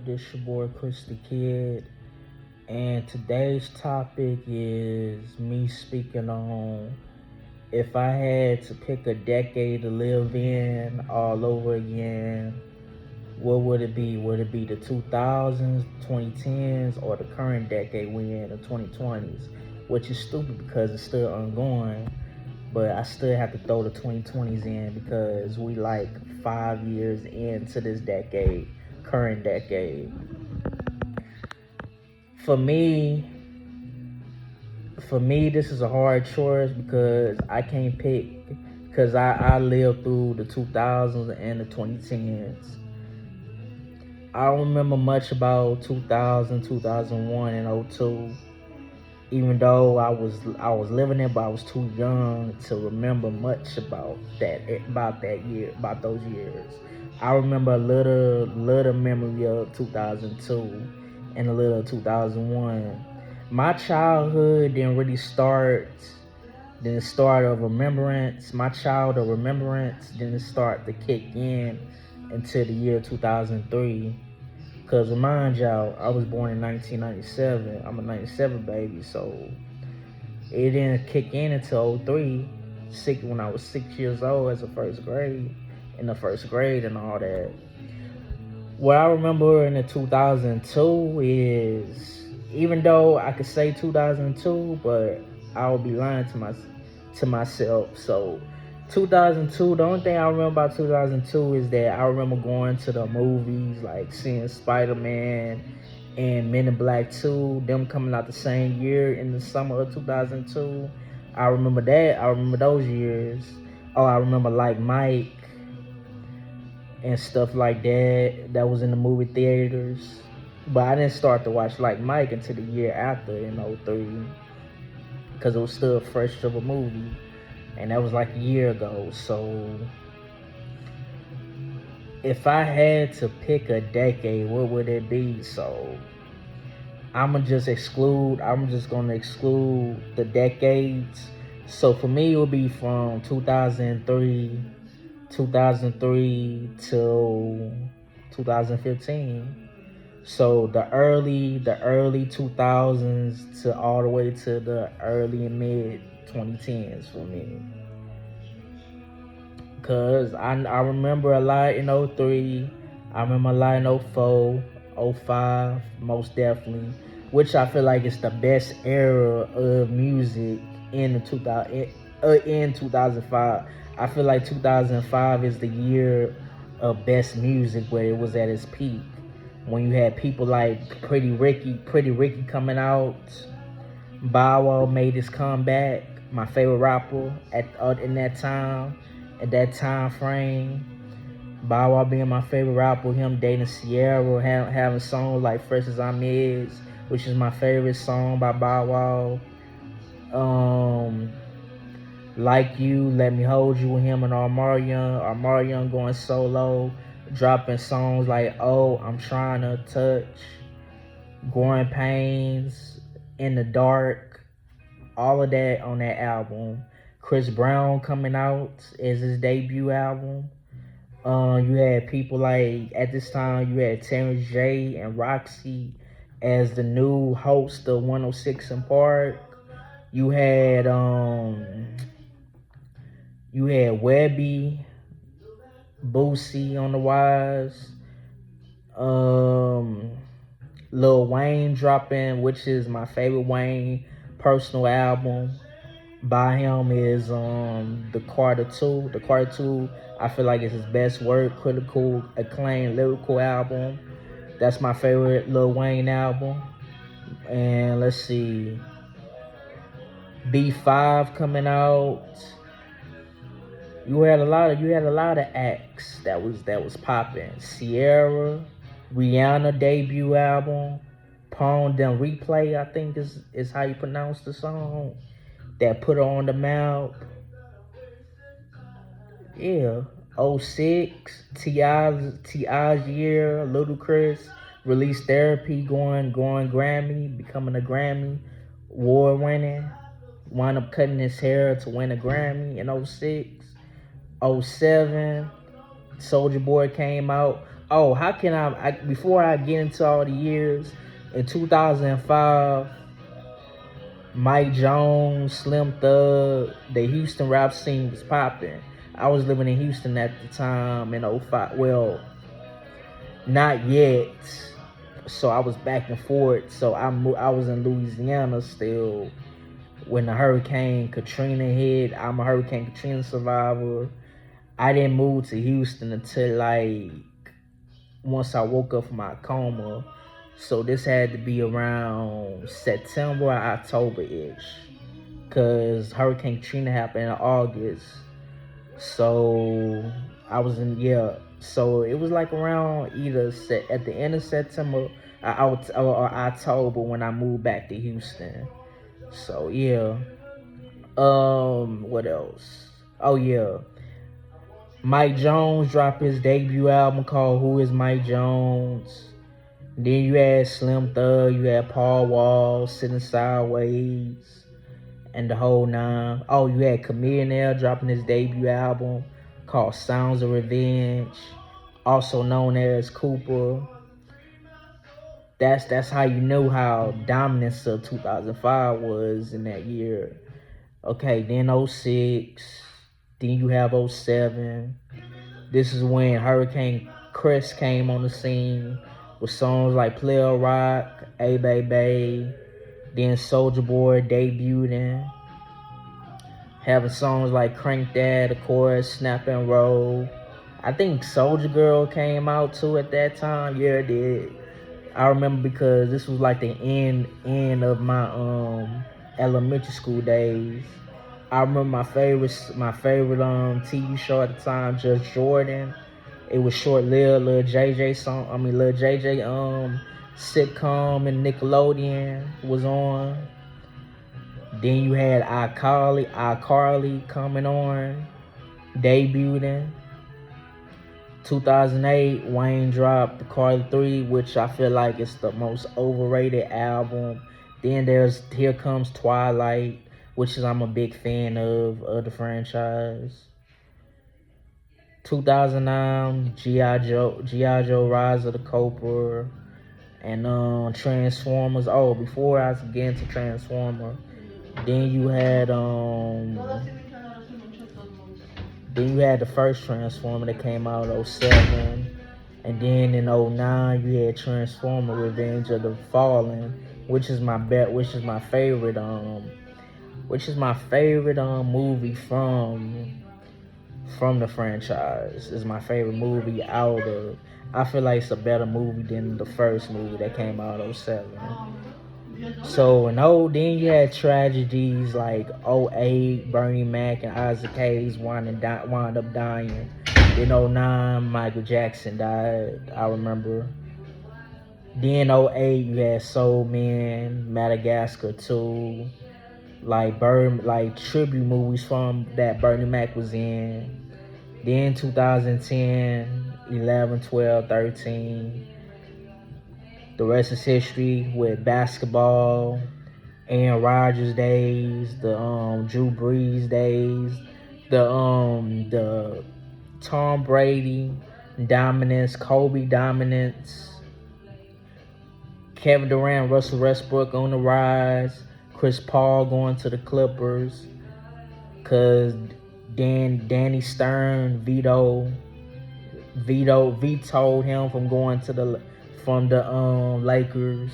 This your boy Chris the Kid, and today's topic is me speaking on if I had to pick a decade to live in all over again, what would it be? Would it be the 2000s, 2010s, or the current decade we in, the 2020s? Which is stupid because it's still ongoing, but I still have to throw the 2020s in because we like 5 years into this decade, current decade. For me, this is a hard choice because I can't pick because I lived through the 2000s and the 2010s. I don't remember much about 2000, 2001, and '02. Even though I was living it, but I was too young to remember much about that year, about those years. I remember a little memory of 2002 and a little 2001. My childhood didn't start of remembrance. My childhood remembrance didn't start to kick in until the year 2003. Cause remind y'all, I was born in 1997. I'm a '97 baby, so it didn't kick in until '03, when I was 6 years old as a first grade, in the first grade and all that. What I remember in the 2002 is, even though I could say 2002, but I would be lying to myself. So 2002, the only thing I remember about 2002 is that I remember going to the movies, like seeing Spider-Man and Men in Black 2, them coming out the same year in the summer of 2002. I remember that. I remember those years. Oh, I remember like Mike and stuff like that was in the movie theaters. But I didn't start to watch like Mike until the year after in '03 because it was still fresh of a movie. And that was like a year ago. So if I had to pick a decade, what would it be? So I'm just gonna exclude the decades. So for me, it would be from 2003 till 2015. So the early 2000s to all the way to the early and mid 2010s for me. Cause I remember a lot in '03. I remember a lot in '04, '05, most definitely. Which I feel like is the best era of music in the 2000 in 2005. I feel like 2005 is the year of best music where it was at its peak. When you had people like Pretty Ricky coming out, Bow Wow made his comeback. My favorite rapper in that time frame. Bow Wow being my favorite rapper, him dating Sierra, having songs like "Fresh as I'm Is," which is my favorite song by Bow Wow. Um, like You, Let Me Hold You with him and Omarion going solo, dropping songs like "Oh, I'm Trying to Touch," "Growing Pains," "In the Dark," all of that on that album. Chris Brown coming out as his debut album. You had people like, at this time you had Terrence J and Roxy as the new host of 106 in Park. You had Webby, Boosie on the Wise, um, Lil Wayne dropping, which is my favorite Wayne personal album by him is the Carter 2. The Carter 2 I feel like is his best work, critical acclaimed lyrical album. That's my favorite Lil Wayne album. And let's see, B5 coming out. You had a lot of acts that was popping. Sierra, Rihanna debut album, Pawn Them Replay, I think is how you pronounce the song. That put her on the map. Yeah. '06, T.I.'s year, Ludacris released Therapy, going Grammy, becoming a Grammy award winning. Wound up cutting his hair to win a Grammy in '06. '07, Soldier Boy came out. Oh, how can before I get into all the years, in 2005, Mike Jones, Slim Thug, the Houston rap scene was popping. I was living in Houston at the time in '05. Well, not yet. So I was back and forth. So I was in Louisiana still when the Hurricane Katrina hit. I'm a Hurricane Katrina survivor. I didn't move to Houston until like once I woke up from my coma. So this had to be around September or October-ish. Cause Hurricane Katrina happened in August. So I was in, yeah. So it was like around either at the end of September or October when I moved back to Houston. So yeah. What else? Oh yeah. Mike Jones dropped his debut album called Who Is Mike Jones. Then you had Slim Thug, you had Paul Wall, Sitting Sideways, and the whole nine. Oh, you had Chamillionaire dropping his debut album called Sounds of Revenge, also known as Cooper. That's how you know how dominance of 2005 was in that year. Okay, then '06, then you have '07. This is when Hurricane Chris came on the scene with songs like Player Rock, A Baby, then Soulja Boy debuting, having songs like Crank That, of course, Snap and Roll. I think Soldier Girl came out too at that time. Yeah, it did. I remember because this was like the end of my elementary school days. I remember my favorite TV show at the time, Just Jordan. It was short lived. Lil JJ sitcom and Nickelodeon was on. Then you had iCarly coming on, debuting. 2008, Wayne dropped the Carly 3, which I feel like is the most overrated album. Then there's Here Comes Twilight, which is I'm a big fan of the franchise. 2009, G.I. Joe Rise of the Cobra, and Transformers. Oh, before I get into Transformer, then you had the first Transformer that came out in '07. And then in '09 you had Transformer Revenge of the Fallen, which is my favorite movie from the franchise. Is my favorite movie out of. I feel like it's a better movie than the first movie that came out in '07. So then you had tragedies like '08, Bernie Mac and Isaac Hayes wound up dying. In '09, Michael Jackson died, I remember. Then '08, you had Soul Man, Madagascar 2, like tribute movies from that Bernie Mac was in. Then 2010, 11, 12, 13. The rest is history with basketball, Aaron Rodgers days, the Drew Brees days, the Tom Brady dominance, Kobe dominance, Kevin Durant, Russell Westbrook on the rise, Chris Paul going to the Clippers, cause Danny Stern vetoed him from going to the Lakers.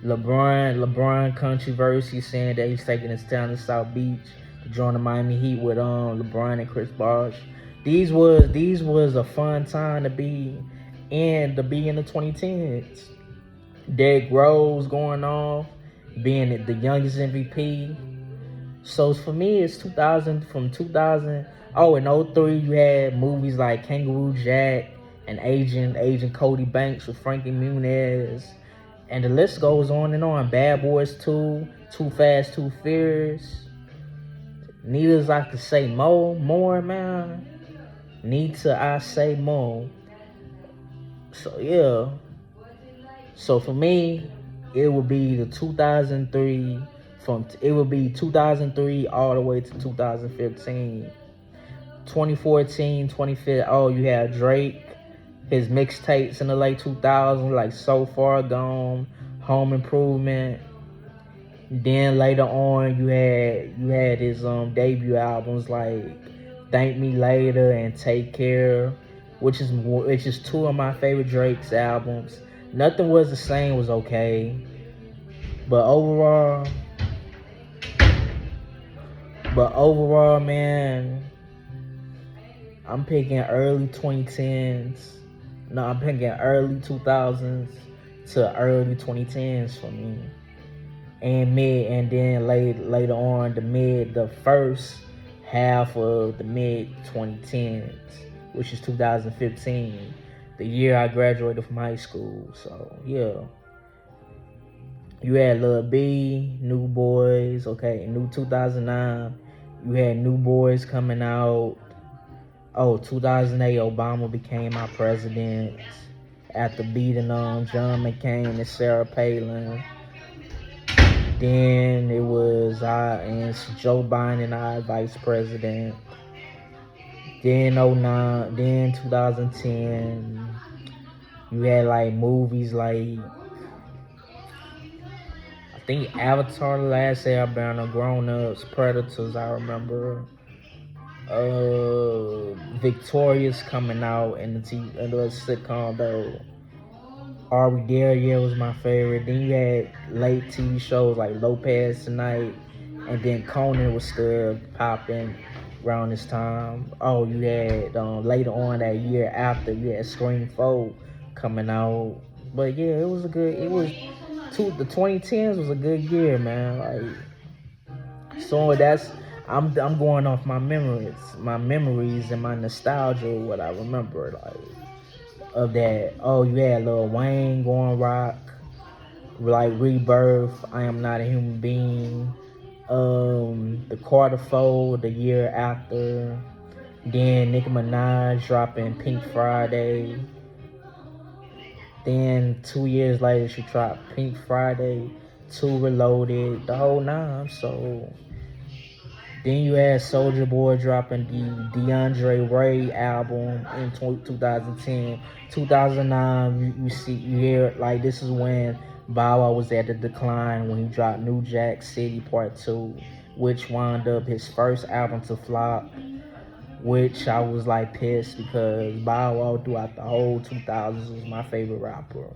LeBron controversy saying that he's taking his town to South Beach to join the Miami Heat with LeBron and Chris Bosh. These was a fun time to be in the 2010s. Derrick Rose going off, being the youngest MVP. So for me, it's 2000 from 2000. Oh, in '03 you had movies like Kangaroo Jack and Agent Cody Banks with Frankie Muniz. And the list goes on and on. Bad Boys 2, Too Fast, Too Furious. Needless I could say more, man. I say more. So yeah. So for me, it would be the 2003 all the way to 2015. 2014, 2015. Oh, you had Drake, his mixtapes in the late 2000s, like So Far Gone, Home Improvement. Then later on, you had his debut albums like Thank Me Later and Take Care, which is two of my favorite Drake's albums. Nothing Was the Same was okay, but overall, man, I'm picking early 2010s. No, I'm picking early 2000s to early 2010s for me, and then later on the first half of the mid 2010s, which is 2015, the year I graduated from high school. So yeah, you had Lil B, New Boys, okay, new 2009. You had New Boys coming out. Oh, 2008, Obama became our president after beating John McCain and Sarah Palin. Then it was and Joe Biden, our vice president. Then '09, then 2010, you had like movies like I think Avatar: The Last Airbender, Grown Ups, Predators. I remember. Victorious coming out in the sitcom though. Are We There? Yeah, was my favorite. Then you had late TV shows like Lopez Tonight, and then Conan was still popping around this time. Oh, you had later on that year after you had Scream 4 coming out. But yeah, it was a good. It was the 2010s was a good year, man. So I'm going off my memories and my nostalgia, what I remember of that. Oh, you had Lil Wayne going rock, like Rebirth, I Am Not a Human Being, the Carter Fold the year after, then Nicki Minaj dropping Pink Friday. Then 2 years later she dropped Pink Friday, 2 Reloaded, the whole nine. So then you had Soulja Boy dropping the DeAndre Ray album in 2010. 2009, you hear, like, this is when Bow Wow was at the decline when he dropped New Jack City Part 2, which wound up his first album to flop, which I was like pissed because Bow Wow throughout the whole 2000s was my favorite rapper.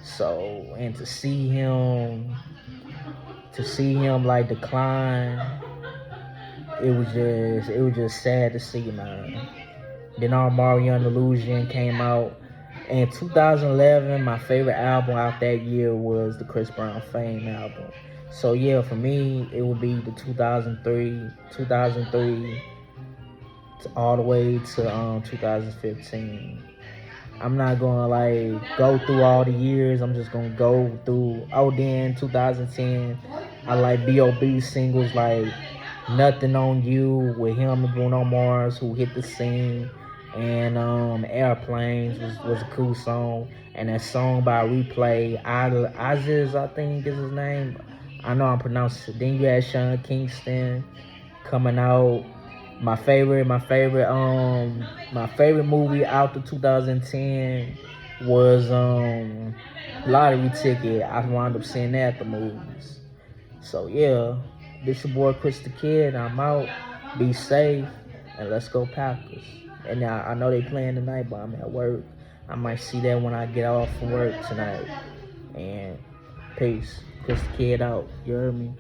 So, and to see him like decline, it was just sad to see, man. Then Marion Illusion came out. In 2011, my favorite album out that year was the Chris Brown Fame album. So yeah, for me, it would be the 2003 all the way to 2015. I'm not gonna like go through all the years. I'm just gonna go through. Oh, then 2010, I like B.O.B. singles like Nothing on You with him and Bruno Mars, who hit the scene, and Airplanes was a cool song, and that song by Replay, Aziz, I think is his name. I know I'm pronouncing it. Then you had Sean Kingston coming out. My favorite movie out to 2010 was Lottery Ticket. I wound up seeing that at the movies. So yeah, this your boy Chris the Kid. I'm out. Be safe and let's go Packers. And I know they playing tonight, but I'm at work. I might see that when I get off from work tonight. And peace. Chris the Kid out. You heard me?